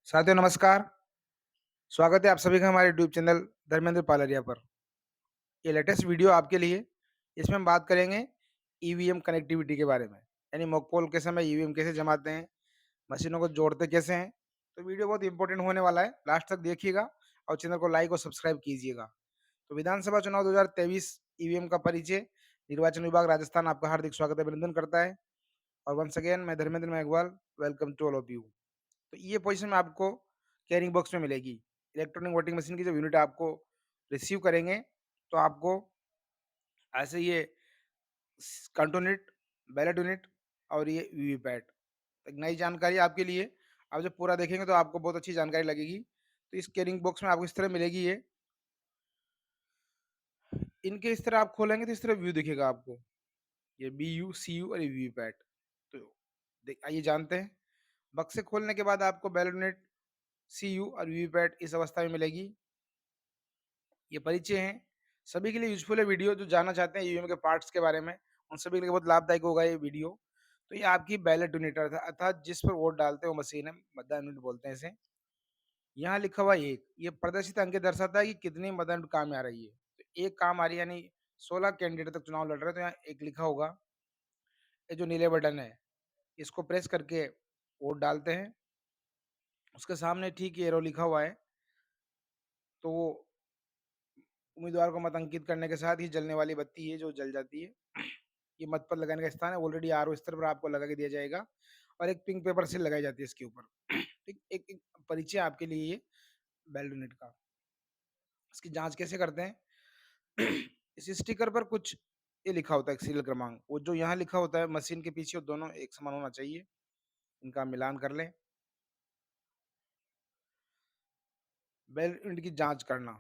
साथियों नमस्कार, स्वागत है आप सभी का हमारे यूट्यूब चैनल धर्मेंद्र पालरिया पर। ये लेटेस्ट वीडियो आपके लिए, इसमें हम बात करेंगे ईवीएम कनेक्टिविटी के बारे में, यानी मॉक पोल के समय ईवीएम कैसे जमाते हैं, मशीनों को जोड़ते कैसे हैं। तो वीडियो बहुत इंपॉर्टेंट होने वाला है, लास्ट तक देखिएगा और चैनल को लाइक और सब्सक्राइब कीजिएगा। तो विधानसभा चुनाव 2023 ईवीएम का परिचय, निर्वाचन विभाग राजस्थान आपका हार्दिक स्वागत अभिनंदन करता है। और वंस अगेन मैं Dharmendra Meghwal, welcome to all of you. तो ये पोजीशन में आपको कैरिंग बॉक्स में मिलेगी। इलेक्ट्रॉनिक वोटिंग मशीन की जब यूनिट आपको रिसीव करेंगे, तो आपको ऐसे ये कंट्रोल यूनिट, बैलेट यूनिट और ये वीवीपैट, एक नई जानकारी आपके लिए। आप जब पूरा देखेंगे तो आपको बहुत अच्छी जानकारी लगेगी। तो इस कैरिंग बॉक्स में आपको इस तरह मिलेगी ये। इनके इस तरह आप खोलेंगे तो इस तरह व्यू दिखेगा आपको। ये BU, CU और ये वीवीपैट। तो आइए जानते हैं। बक्से खोलने के बाद आपको बैलेट यूनिट, CU और वीवीपैट इस अवस्था में मिलेगी। ये परिचय है, सभी के लिए यूज़फुल है वीडियो। जो जानना चाहते हैं ईवीएम के पार्ट्स के बारे में, उन सभी के लिए बहुत लाभदायक होगा ये वीडियो। तो ये आपकी बैलेट यूनिट अर्थात जिस पर वोट डालते हैं वो मशीन है, मतदान यूनिट बोलते हैं इसे। यहाँ लिखा हुआ 1, ये प्रदर्शित अंक दर्शाता है कि कितनी मतदान यूनिट काम में आ रही है। तो 1 काम आ रही है, यानी 16 कैंडिडेट तक चुनाव लड़ रहे हैं, तो यहाँ 1 लिखा होगा। ये जो नीले बटन है, इसको प्रेस करके वोट डालते हैं। उसके सामने ठीक ये एरो लिखा हुआ है, तो वो उम्मीदवार को मत अंकित करने के साथ ही जलने वाली बत्ती है जो जल जाती है। ये मतपत्र लगाने का स्थान है, ऑलरेडी आरओ स्तर पर आपको लगा के दिया जाएगा और एक पिंक पेपर सील लगाई जाती है इसके ऊपर। ठीक, एक परिचय आपके लिए ये बैलेट यूनिट का। इसकी जांच कैसे करते हैं? इस स्टिकर पर कुछ ये लिखा होता है, सीरियल क्रमांक, वो जो यहाँ लिखा होता है मशीन के पीछे, वो दोनों एक समान होना चाहिए। इनका मिलान कर लें। बैलेट यूनिट की जांच करना,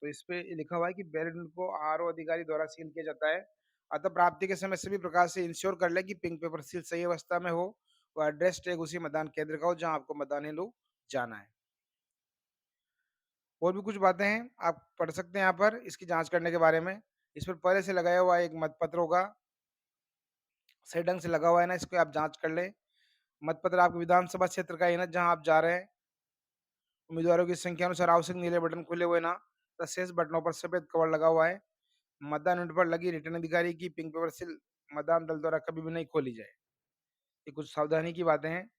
तो इस पे ये लिखा हुआ है कि बैलेट यूनिट को आरओ अधिकारी द्वारा सील किया जाता है। अतः प्राप्ति के समय सभी प्रकार से इंश्योर कर ले कि पिंक पेपर सील सही अवस्था में हो और एड्रेस टैग उसी मतदान केंद्र का हो जहां आपको मतदान हेतु जाना है। और भी कुछ बातें हैं, आप पढ़ सकते हैं यहाँ पर इसकी जांच करने के बारे में। इस पर पहले से लगाया हुआ एक मतपत्र होगा, सही ढंग से लगा हुआ है ना, इसको आप जांच कर लें। मतपत्र आपके विधानसभा क्षेत्र का है ना जहां आप जा रहे हैं। उम्मीदवारों की संख्या अनुसार आवश्यक नीले बटन खुले हुए ना, तो शेष बटनों पर सफेद कवर लगा हुआ है। मतदान यूनिट पर लगी रिटर्निंग अधिकारी की पिंक पेपर सील मतदान दल द्वारा कभी भी नहीं खोली जाए। ये कुछ सावधानी की बातें हैं।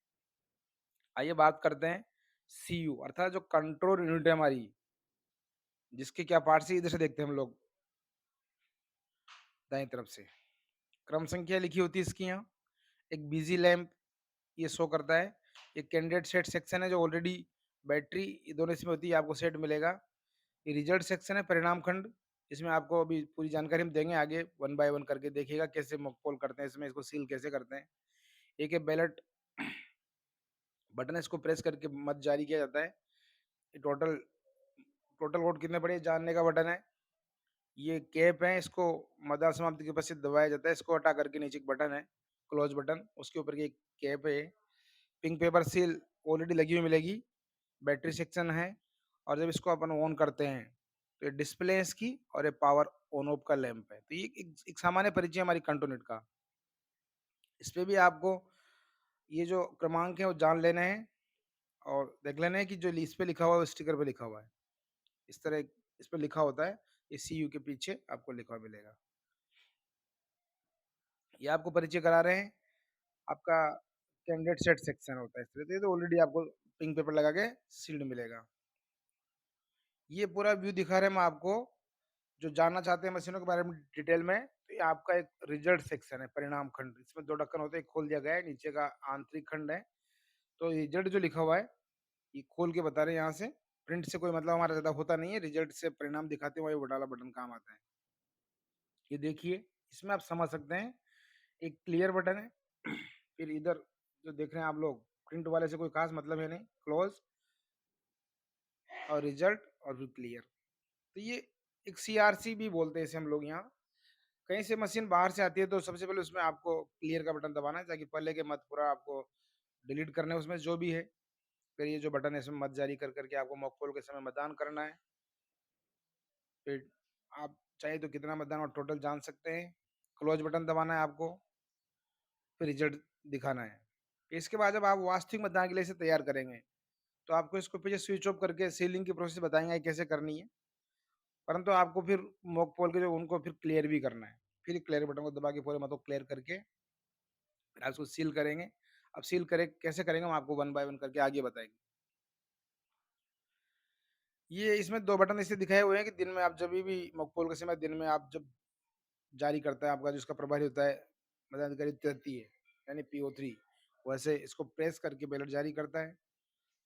आइए बात करते हैं CU अर्थात जो कंट्रोल यूनिट है हमारी, जिसके क्या पार्ट्स है, इधर से देखते हैं हम लोग दाएं तरफ से। क्रम संख्या लिखी होती है इसकी यहाँ। एक बिजी लैंप ये शो करता है। एक कैंडिडेट सेट सेक्शन है जो ऑलरेडी बैटरी ये दोनों इसमें होती है, आपको सेट मिलेगा। ये रिजल्ट सेक्शन है, परिणाम खंड, इसमें आपको अभी पूरी जानकारी हम देंगे आगे, वन बाय वन करके देखिएगा कैसे मॉक पोल करते हैं, इसमें इसको सील कैसे करते हैं। एक है बैलेट बटन है, इसको प्रेस करके मत जारी किया जाता है। ये टोटल टोटल वोट कितने पड़े जानने का बटन है। ये कैप है, इसको मतदान समाप्ति के पश्चात दबाया जाता है। इसको हटा करके नीचे एक बटन है, क्लोज बटन, उसके ऊपर की कैप है। पिंक पेपर सील ऑलरेडी लगी हुई मिलेगी। बैटरी सेक्शन है, और जब इसको अपन ऑन करते हैं तो ये डिस्प्ले है इसकी, और ये पावर ऑन ऑफ का लैंप है। तो ये एक सामान्य परिचय हमारी कंट्रोनेट का। इस पे भी आपको ये जो क्रमांक है वो जान लेने हैं और देख लेना है कि जो इस पे लिखा हुआ है वो स्टिकर पे लिखा हुआ है। इस तरह इस पे लिखा होता है, ये CU के पीछे आपको लिखा हुआ मिलेगा। ये आपको परिचय करा रहे हैं, आपका कैंडिडेट सेट सेक्शन होता है इस तरह। तो ये तो ऑलरेडी आपको पिंक पेपर लगा के सील्ड मिलेगा। ये पूरा व्यू दिखा रहे हैं हम आपको। जो जानना चाहते हैं मशीनों के बारे में डिटेल में, तो ये आपका एक रिजल्ट सेक्शन है, परिणाम खंड। इसमें 2 ढक्कन होते हैं, एक खोल दिया गया है, नीचे का आंतरिक खंड है। तो रिजल्ट जो लिखा हुआ है, ये खोल के बता रहे हैं यहाँ से। प्रिंट से कोई मतलब हमारा ज़्यादा होता नहीं है, रिजल्ट से परिणाम दिखाते हैं, वही वो वाला बटन काम आता है। ये देखिए, इसमें आप समझ सकते हैं, एक क्लियर बटन है, फिर इधर जो देख रहे हैं आप लोग, प्रिंट वाले से कोई खास मतलब है नहीं, क्लोज और रिजल्ट और फिर क्लियर। तो ये एक CRC भी बोलते हैं इसे हम लोग यहाँ। कहीं से मशीन बाहर से आती है तो सबसे पहले उसमें आपको क्लियर का बटन दबाना है, ताकि पहले के मत पूरा आपको डिलीट करने उसमें जो भी है। फिर ये जो बटन है इसमें मत जारी कर करके आपको मॉक पोल के समय मतदान करना है। फिर आप चाहे तो कितना मतदान और टोटल जान सकते हैं। क्लोज बटन दबाना है आपको, फिर रिजल्ट दिखाना है। फिर इसके बाद जब आप वास्तविक मतदान के लिए इसे तैयार करेंगे, तो आपको इसको पीछे स्विच ऑफ करके सीलिंग की प्रोसेस बताएँगे कैसे करनी है। परंतु आपको फिर मॉक पोल के जो उनको फिर क्लियर भी करना है। फिर क्लियर बटन को दबा के पूरे मतलब क्लियर करके फिर आप उसको सील करेंगे। अब सील करें कैसे करेंगे हम आपको वन बाय वन करके आगे बताएँगे। ये इसमें 2 बटन इसलिए दिखाए हुए हैं कि दिन में आप जभी भी मॉक पोल के समय दिन में आप जब जारी करता है आपका जो इसका प्रभारी होता है, मताधिकारी तृतीय यानी PO3 वैसे इसको प्रेस करके बैलेट जारी करता है।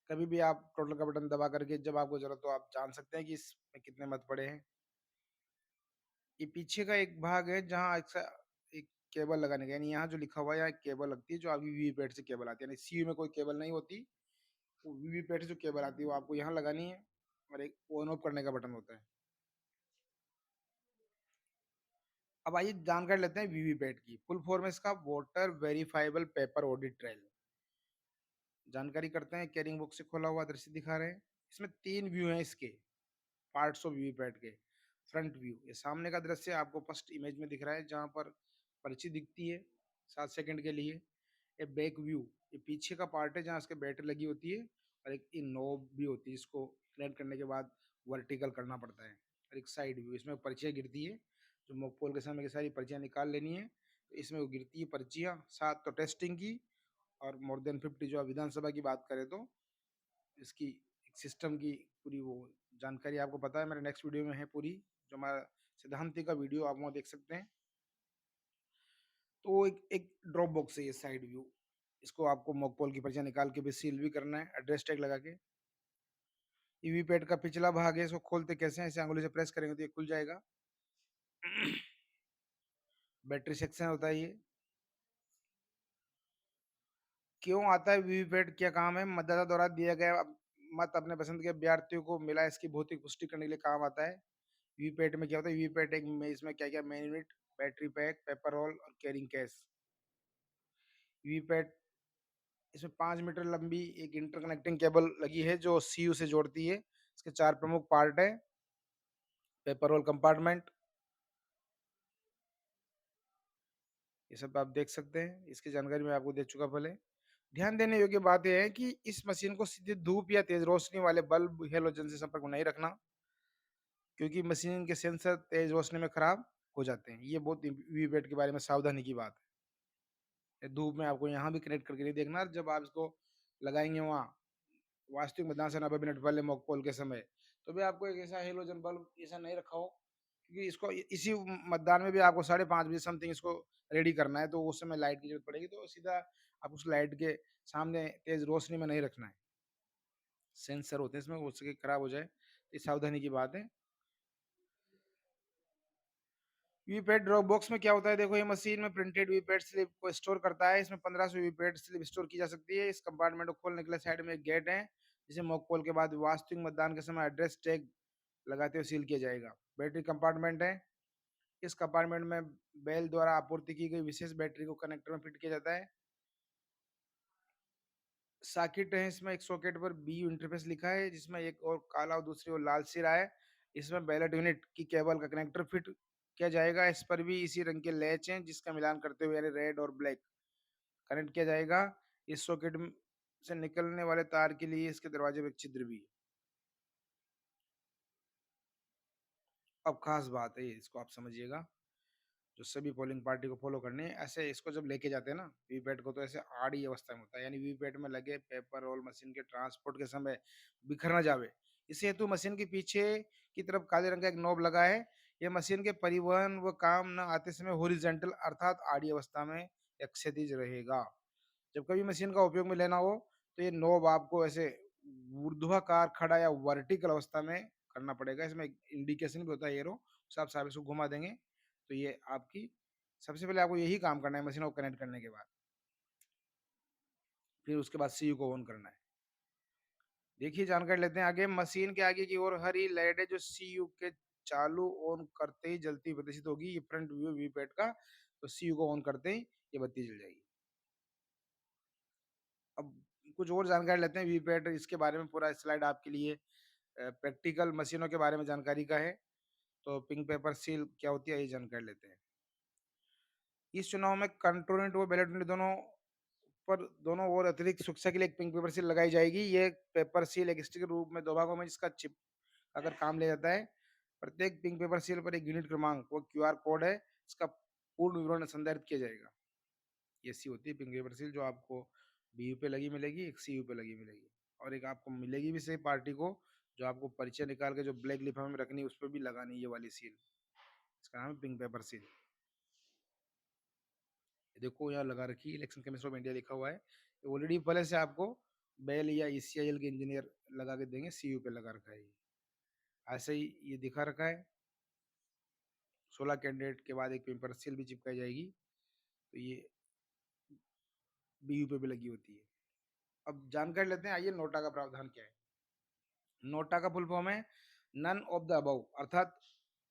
कभी भी आप टोटल का बटन दबा करके जब आपको ज़रूरत हो आप जान सकते हैं कि इसमें कितने मत पड़े हैं। ये पीछे का एक भाग है जहाँ एक केबल लगाने का यानी यहाँ जो लिखा हुआ है यहाँ एक केबल लगती है जो आपकी वीवीपैट से केबल आती है यानी सीयू में कोई केबल नहीं होती। वो वीवीपैट से जो केबल आती है वो आपको यहाँ लगानी है और एक ऑन ऑफ करने का बटन होता है। अब आइए जानकारी लेते हैं वीवीपैट की। फुल फॉर्म है इसका voter verifiable paper audit trail. जानकारी करते हैं कैरिंग बुक से खोला हुआ दृश्य दिखा रहे हैं। इसमें 3 व्यू हैं इसके पार्ट्स ऑफ वीवीपैट के। फ्रंट व्यू ये सामने का दृश्य आपको फर्स्ट इमेज में दिख रहा है जहाँ पर पर्ची दिखती है 7 सेकंड के लिए। ये बैक व्यू ये पीछे का पार्ट है जहाँ इसके बैटरी लगी होती है और एक नॉब भी होती है इसको कनेक्ट करने के बाद वर्टिकल करना पड़ता है। और एक साइड व्यू इसमें पर्चियाँ गिरती है जो मॉकपोल के समय की सारी पर्चियाँ निकाल लेनी है। तो इसमें वो गिरती है पर्चियाँ 7 तो टेस्टिंग की और मोर देन 50 जो आप विधानसभा की बात करें तो इसकी एक सिस्टम की पूरी वो जानकारी आपको पता है मेरे नेक्स्ट वीडियो में है पूरी जो हमारा सिद्धांति का वीडियो आप वहाँ देख सकते हैं। तो एक ड्रॉप बॉक्स है ये साइड व्यू। इसको आपको मॉकपोल की पर्चियाँ निकाल के भी सील भी करना है एड्रेस टैग लगा के। ईवी पैड का पिछला भाग है इसको खोलते कैसे हैं ऐसे अंगुली से प्रेस करेंगे तो ये खुल जाएगा। बैटरी सेक्शन होता है ये। क्यों आता है वीवीपैट क्या काम है मतदाता द्वारा दिया गया मत अपने पसंद के अभ्यर्थियों को मिला इसकी भौतिक पुष्टि करने के लिए काम आता है। वीवीपैट में क्या होता है वीवीपैट एक में इसमें क्या क्या main unit battery pack paper roll और कैरिंग केस। वीवीपैट इसमें 5 मीटर लंबी एक इंटरकनेक्टिंग केबल लगी है जो सीयू से जोड़ती है। इसके 4 प्रमुख पार्ट है पेपर रोल कंपार्टमेंट ये सब आप देख सकते हैं। इसकी जानकारी मैं आपको दे चुका पहले। ध्यान देने योग्य बात यह है कि इस मशीन को सीधे धूप या तेज रोशनी वाले बल्ब हेलोजन से संपर्क में नहीं रखना क्योंकि मशीन के सेंसर तेज रोशनी में खराब हो जाते हैं। ये बहुत वीवीपैट के बारे में सावधानी की बात है। धूप में आपको यहाँ भी कनेक्ट करके नहीं देखना जब आप इसको लगाएंगे वहाँ वास्तविक मतदान से 90 मिनट पहले मॉक पोल के समय तो भी आपको एक ऐसा हेलोजन बल्ब ऐसा नहीं रखा हो क्योंकि इसको इसी मतदान में भी आपको 5:30 बजे समथिंग इसको रेडी करना है तो उस समय लाइट की जरूरत पड़ेगी तो सीधा आप उस लाइट के सामने तेज रोशनी में नहीं रखना है। सेंसर होते हैं इसमें हो सके खराब हो जाए तो ये सावधानी की बात है। वीपैट ड्रॉप बॉक्स में क्या होता है देखो ये मशीन में प्रिंटेड वीपैट स्लिप को स्टोर करता है। इसमें 1500 वीपैट स्लिप स्टोर की जा सकती है। इस कंपार्टमेंट को खोलने के लिए साइड में एक गेट है जिसे मॉक पोल के बाद वास्तविक मतदान के समय एड्रेस टैग लगाते हुए सील किया जाएगा। बैटरी कंपार्टमेंट है। इस कंपार्टमेंट में बेल द्वारा आपूर्ति की गई विशेष बैटरी को कनेक्टर में फिट किया जाता है। सॉकेट है इसमें एक सॉकेट पर बी इंटरफेस लिखा है जिसमें एक और काला और दूसरी ओर लाल सिरा है। इसमें बैलेट यूनिट की केबल का कनेक्टर फिट किया जाएगा। इस पर भी इसी रंग के लैच हैं जिसका मिलान करते हुए यानी रेड और ब्लैक कनेक्ट किया जाएगा। इस सॉकेट से निकलने वाले तार के लिए इसके दरवाजे में एक छिद्र भी है। अब खास बात है ये इसको आप समझिएगा जो सभी पोलिंग पार्टी को फॉलो करनी है। ऐसे इसको जब लेके जाते हैं ना वीवीपैट को तो ऐसे आड़ी अवस्था में होता है यानी वीवीपैट में लगे पेपर रोल मशीन के ट्रांसपोर्ट के समय बिखर ना जावे इस हेतु मशीन के पीछे की तरफ काले रंग का एक नोब लगा है। यह मशीन के परिवहन व काम न आते समय हॉरिजॉन्टल अर्थात आड़ी अवस्था में या क्षैतिज रहेगा। जब कभी मशीन का उपयोग में लेना हो तो ये नोब आपको ऐसे ऊर्ध्वाकार खड़ा या वर्टिकल अवस्था में करना पड़ेगा। इसमें इंडिकेशन भी होता है एरो उसे आप साहब इसको घुमा देंगे तो ये आपकी सबसे पहले आपको यही काम करना है मशीन को कनेक्ट करने के बाद। फिर उसके बाद सीयू को ऑन करना है। देखिए जानकारी लेते हैं आगे। मशीन के आगे की ओर हरी लाइट है जो सीयू के चालू ऑन करते ही जलती हुई प्रदर्शित होगी। ये फ्रंट व्यू वीपैट का तो सीयू को ऑन करते ही ये बत्ती जल जाएगी। अब कुछ और जानकारी लेते हैं वीपैट इसके बारे में पूरा स्लाइड आपके लिए प्रैक्टिकल मशीनों के बारे में जानकारी का है। तो पिंक पेपर सील क्या होती है ये जानकारी लेते हैं। इस चुनाव में कंट्रोनेंट व बैलेट यूनिट दोनों पर दोनों ओर अतिरिक्त सुरक्षा के लिए एक पिंक पेपर सील लगाई जाएगी। ये पेपर सील एक स्टिकर रूप में 2 भागों में जिसका चिप अगर काम ले जाता है। प्रत्येक पिंक पेपर सील पर एक यूनिट क्रमांक वो क्यूआर कोड है, इसका पूर्ण विवरण संदर्भित किया जाएगा। ये ऐसी होती है पिंक पेपर सील जो आपको बीयू पे लगी मिलेगी, एक सीयू पे लगी मिलेगी और एक आपको मिलेगी भी सेम पार्टी को जो आपको परिचय निकाल के जो ब्लैक लिफाफे में रखनी है उस पर भी लगानी है ये वाली सील। इसका नाम है पिंक पेपर सील। देखो यहाँ लगा रखी है इलेक्शन कमीशन ऑफ इंडिया लिखा हुआ है। ऑलरेडी पहले से आपको बेल या ईसीआईएल के इंजीनियर लगा के देंगे, सीयू पे लगा रखा है ये। ऐसे ही ये दिखा रखा है। 16 कैंडिडेट के बाद एक पेपर सील भी चिपकाई जाएगी। तो ये बीयू पे भी लगी होती है। अब जानकारी लेते हैं, आइए नोटा का प्रावधान क्या है। नोटा का फुल फॉर्म है नन ऑफ द अबव, अर्थात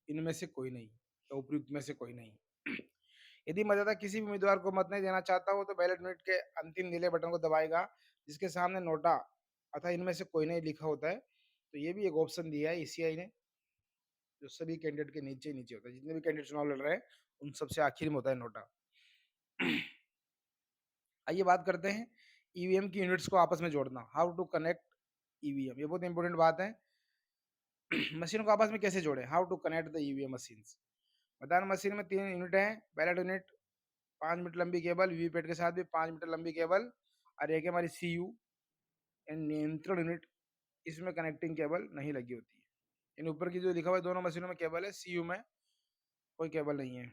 इनमें से कोई नहीं या उपयुक्त में से कोई नहीं। यदि मतदाता किसी भी उम्मीदवार को मत नहीं देना चाहता हो तो बैलेट यूनिट के अंतिम नीले बटन को दबाएगा जिसके सामने नोटा अर्थात इनमें से कोई नहीं लिखा होता है। तो ये भी एक ऑप्शन दिया है ईसीआई ने, जो सभी कैंडिडेट के नीचे ही नीचे होता है। जितने भी कैंडिडेट चुनाव लड़ रहे हैं उन सबसे आखिर में होता है नोटा। आइए बात करते हैं ईवीएम की यूनिट्स को आपस में जोड़ना, हाउ टू कनेक्ट ईवीएम। ये बहुत इंपॉर्टेंट बात है। मशीन को आपस में कैसे जोड़े, how to connect the EVM machines. मतदान मशीन में 3 यूनिट है, बैलेट यूनिट 5 मीटर लंबी केबल, वीवीपैट के साथ भी 5 मीटर लंबी केबल और एक हमारी सीयू एंड नियंत्रण यूनिट, इसमें कनेक्टिंग केबल नहीं लगी होती है। इन ऊपर की जो लिखा हुआ है दोनों मशीनों में केबल है, सीयू में कोई केबल नहीं है।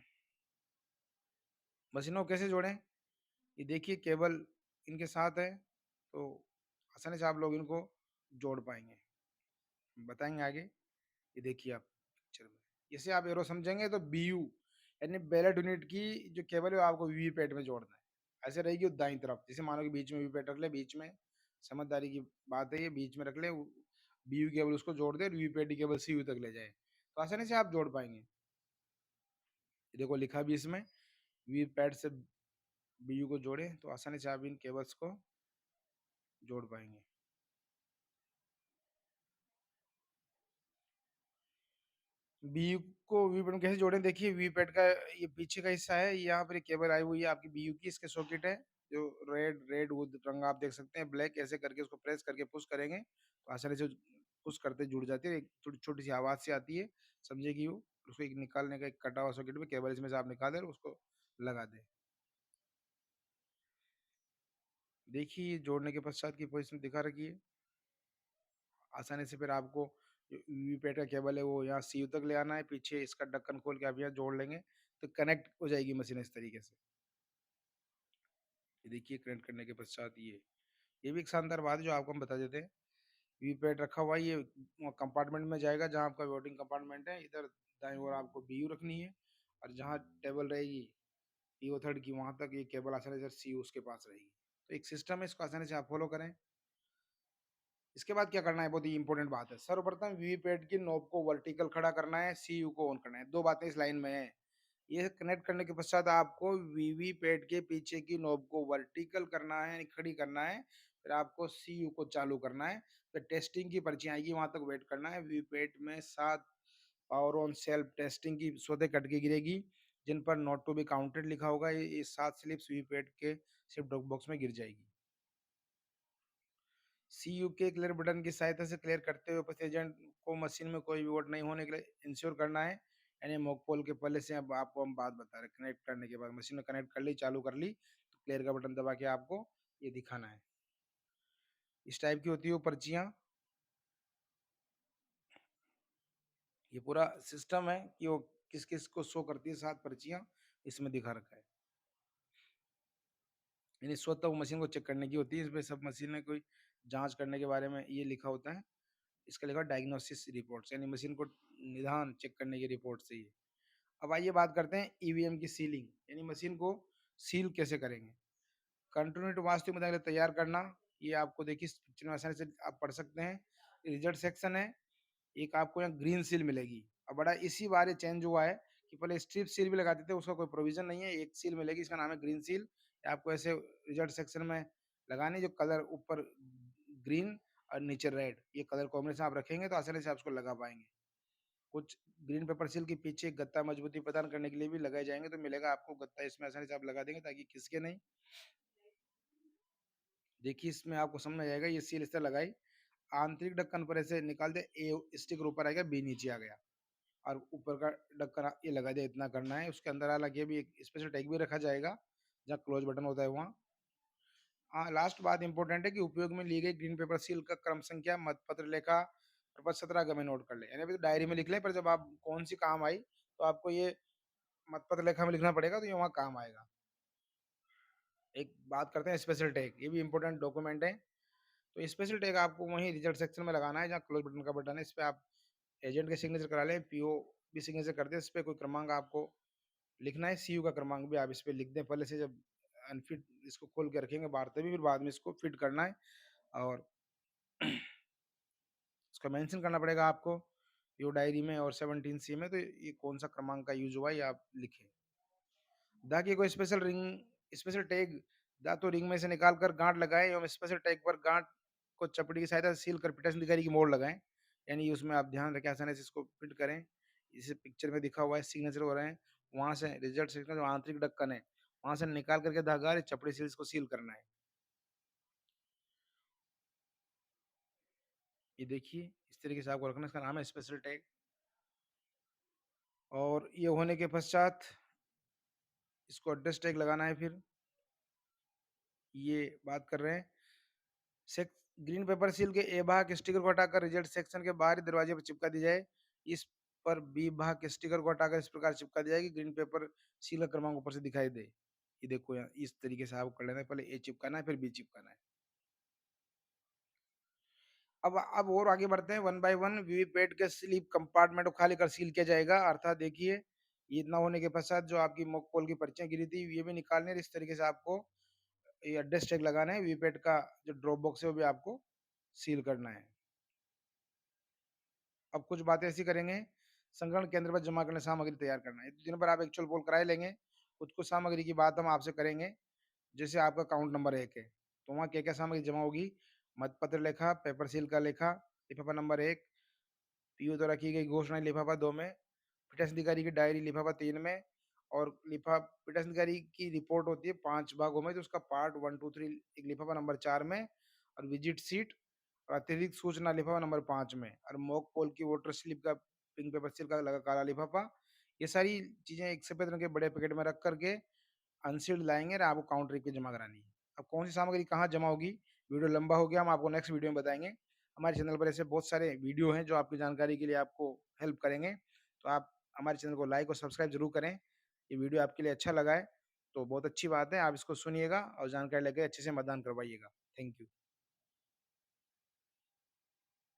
मशीनों को कैसे जोड़ें, ये देखिए केबल इनके साथ है तो आसानी से आप लोग इनको जोड़ पाएंगे, बताएंगे आगे। ये देखिए आप पिक्चर में, जैसे आप एरो समझेंगे तो बीयू यानी बैलेट यूनिट की जो केबल है वो आपको वीवीपैट में जोड़ना है। ऐसे रहेगी वो दाईं तरफ, जैसे मानो कि बीच में वीवीपैट रख ले, बीच में समझदारी की बात है, ये बीच में रख ले, बीयू केबल उसको जोड़ दे, वीवीपैट की केबल सीयू तक ले जाए तो आसानी से आप जोड़ पाएंगे। देखो लिखा भी इसमें वीवीपैट से बीयू को जोड़े तो आसानी से आप इन केबल्स को जोड़ पाएंगे। बीयू को वीपैट में कैसे जोड़ें, देखिए वीपैट का ये पीछे का हिस्सा है, यहाँ पर केबल आई हुई है आपकी बीयू की, इसके सॉकेट है जो रेड रेड वो रंग आप देख सकते हैं, ब्लैक, ऐसे करके उसको प्रेस करके पुश करेंगे तो आसानी से पुश करते जुड़ जाती है। एक छोटी छोटी सी आवाज सी आती है, समझेगी वो। उसको एक निकालने का एक कटा हुआ सॉकेट में केबल इसमें से आप निकाल दें, उसको लगा दें। देखिए जोड़ने के पश्चात की पोजिशन दिखा रखी है। आसानी से फिर आपको वीपैट का केबल है वो यहाँ सीयू तक ले आना है, पीछे इसका ढक्कन खोल के आप यहाँ जोड़ लेंगे तो कनेक्ट हो जाएगी मशीन इस तरीके से। ये देखिए कनेक्ट करने के पश्चात ये भी एक शानदार बात है जो आपको हम बता देते हैं। वीपैट रखा हुआ है, ये कंपार्टमेंट में जाएगा जहाँ आपका वोटिंग कंपार्टमेंट है, इधर दाएं ओर आपको बीयू रखनी है और जहाँ टेबल रहेगी पीओ थर्ड की वहां तक ये केबल आसानी से सीयू उसके पास रहेगी। तो एक सिस्टम है, इसको आसानी से आप फॉलो करें। इसके बाद क्या करना है, बहुत ही इंपॉर्टेंट बात है। सर्वप्रथम वीवीपैट की नॉब को वर्टिकल खड़ा करना है, सीयू को ऑन करना है। दो बातें इस लाइन में है। ये कनेक्ट करने के पश्चात आपको वीवीपैट के पीछे की नॉब को वर्टिकल करना है यानी खड़ी करना है, फिर आपको सीयू को चालू करना है, फिर टेस्टिंग की पर्ची आएगी वहां तक वेट करना है। वीवीपैट में 7 पावर ऑन सेल्फ टेस्टिंग की स्वतः कट के गिरेगी जिन पर नॉट टू बी काउंटेड लिखा होगा। ये 7 स्लिप्स वीवीपैट के सिर्फ ड्रॉप बॉक्स में गिर जाएगी। सीयू के क्लियर बटन की सहायता से क्लियर करते हुए उपस्थित एजेंट को मशीन में कोई भी वोट नहीं होने के लिए इंश्योर करना है। यानी मॉक पोल के पहले से अब आपको हम बात बता रहे हैं, कनेक्ट करने के बाद मशीन में कनेक्ट कर ली, चालू कर ली तो क्लियर का बटन दबा के आपको ये दिखाना है। इस टाइप की होती है वो पर्चियाँ। ये पूरा सिस्टम है कि वो किस किस को शो करती है, 7 पर्चियाँ इसमें दिखा रखा है। यानी स्वतः वो मशीन को चेक करने की होती है, इसमें सब मशीन में कोई जांच करने के बारे में ये लिखा होता है। इसका लिखा डायग्नोसिस रिपोर्ट्स यानी मशीन को निदान चेक करने की रिपोर्ट से ही। अब आइए बात करते हैं ईवीएम की सीलिंग यानी मशीन को सील कैसे करेंगे। कंटिन्यूटी वास्तविक मुद्दा के लिए तैयार करना, ये आपको देखिए इस पिक्चर में आसानी से आप पढ़ सकते हैं। रिजल्ट सेक्शन है, एक आपको यहाँ ग्रीन सील मिलेगी। अब बड़ा इसी बार ये चेंज हुआ है कि पहले स्ट्रिप सील भी लगाते थे, उसका कोई प्रोविजन नहीं है, एक सील मिलेगी, इसका नाम है ग्रीन सील। आपको ऐसे रिजल्ट सेक्शन में लगानी, जो कलर ऊपर ग्रीन और नीचे रेड, ये कलर कॉम्बिनेशन आप रखेंगे तो आसानी से आप उसको लगा पाएंगे। कुछ ग्रीन पेपर सील के पीछे गत्ता मजबूती प्रदान करने के लिए भी लगाए जाएंगे, तो मिलेगा आपको गत्ता, इसमें आसानी से आप लगा देंगे ताकि खिसके नहीं। देखिए इसमें आपको समझ में आ जाएगा, ये सील इस तरह लगाई, आंतरिक ढक्कन पर ऐसे निकाल दिया, ए स्टिकर ऊपर आ गया, बी नीचे आ गया और ऊपर का ढक्कन ये लगा दिया, इतना करना है। उसके अंदर हालाँकि अभी एक स्पेशल टैग भी रखा जाएगा, जहाँ क्लोज़ बटन होता है वहाँ। हाँ, लास्ट बात इम्पोर्टेंट है कि उपयोग में ली गई ग्रीन पेपर सील का क्रम संख्या मतपत्र लेखा प्रपत्र 17 आगे में नोट कर लें। यानी अभी तो डायरी में लिख लें, पर जब आप कौन-सी काम आई, तो आपको ये मतपत्र लेखा में लिखना पड़ेगा, तो ये वहाँ काम आएगा। एक बात करते हैं स्पेशल टैग, ये भी इम्पोर्टेंट डॉक्यूमेंट है। तो स्पेशल टैग आपको वहीं रिजल्ट सेक्शन में लगाना है, जहाँ क्लोज़ बटन का बटन है, इस पे आप एजेंट के सिग्नेचर करा लें, पीओ भी सिग्नेचर कर दें, इस पे कोई क्रमांक आपको लिखना है, सीयू का क्रमांक भी आप इस पे लिख दें पहले से, जब अनफिट इसको खोल के रखेंगे बाहर तभी, फिर बाद में इसको फिट करना है और इसका मेंशन करना पड़ेगा आपको पीओ डायरी में और 17 सी में, तो ये कौन-सा क्रमांक का यूज़ हुआ है, ये आप लिखें। दा की कोई स्पेशल टैग दा तो रिंग में से निकाल कर गाँठ लगाएँ एवं स्पेशल टैग पर गाँठ को चपड़ी की सहायता से सील कर पिटाई अधिकारी की मोड़ लगाएँ। यानी उसमें आप ध्यान रखें आसानी से इसको फिट करें। इस पिक्चर में दिखा हुआ है सिग्नेचर हो रहे हैं, वहाँ से रिजल्ट सेक्शन जो आंतरिक ढक्कन है, वहाँ से निकाल कर के धागा चपड़ी से इसको सील करना है। ये देखिए, इस तरीके से आपको रखना है, इसका नाम है स्पेशल टैग। और ये होने के पश्चात इसको एड्रेस टैग लगाना है फिर, ये बात कर रहे हैं। सेक ग्रीन पेपर सील के ए भाग के स्टिकर को हटाकर रिजल्ट सेक्शन के बाहरी दरवाजे पर चिपका दी जाए। इस पर बी भाग के स्टिकर को हटाकर इस प्रकार चिपका दिया जाए कि ग्रीन पेपर सील का क्रमांक ऊपर से दिखाई दे। ये देखो यहाँ इस तरीके से आपको कर लेना है, पहले ए चिपकाना है, फिर बी चिपकाना है। अब और आगे बढ़ते हैं, वन बाय वन वीवीपैट के स्लीप कंपार्टमेंट को खाली कर सील किया जाएगा। अर्थात देखिए, ये इतना होने के पश्चात जो आपकी मॉक पोल की पर्चियाँ गिरी थी, ये भी निकालनी है। इस तरीके से आपको ये एड्रेस टैग लगाना है, वीवीपैट का जो ड्रॉप बॉक्स है वो भी आपको सील करना है। अब कुछ बातें ऐसी करेंगे, संग्रहण केंद्र पर जमा करने सामग्री तैयार करना है। दिन भर आप एक्चुअल पोल करा ही लेंगे, कुछ-कुछ सामग्री की बात हम आपसे करेंगे। जैसे आपका काउंट नंबर 1 है, तो वहाँ क्या-क्या सामग्री जमा होगी? मतपत्र लेखा, पेपर सील का लेखा, लिफाफा नंबर 1, पीओ द्वारा की गई घोषणा लिफाफा 2 में, पीठासीन अधिकारी की डायरी लिफाफा 3 में और पीठासीन अधिकारी की रिपोर्ट होती है 5 भागों में, तो उसका पार्ट 1, 2, 3 एक लिफाफा नंबर 4 में और विजिट सीट और अतिरिक्त सूचना लिफाफा नंबर 5 में और मॉक पोल की वोटर स्लिप का पिंक पेपर सील का लगा काला लिफाफा। ये सारी चीज़ें एक सफेद रंग के बड़े पैकेट में रख कर के अनसील्ड लाएँगे और आपको काउंटर पे जमा करानी है। अब कौन-सी सामग्री कहाँ जमा होगी, वीडियो लंबा हो गया, हम आपको नेक्स्ट वीडियो में बताएँगे। हमारे चैनल पर ऐसे बहुत सारे वीडियो हैं जो आपकी जानकारी के लिए आपको हेल्प करेंगे। तो आप हमारे चैनल को लाइक और सब्सक्राइब ज़रूर करें। ये वीडियो आपके लिए अच्छा लगा है, तो बहुत अच्छी बात है, आप इसको सुनिएगा और जानकारी लेके अच्छे से मतदान करवाइएगा। Thank you.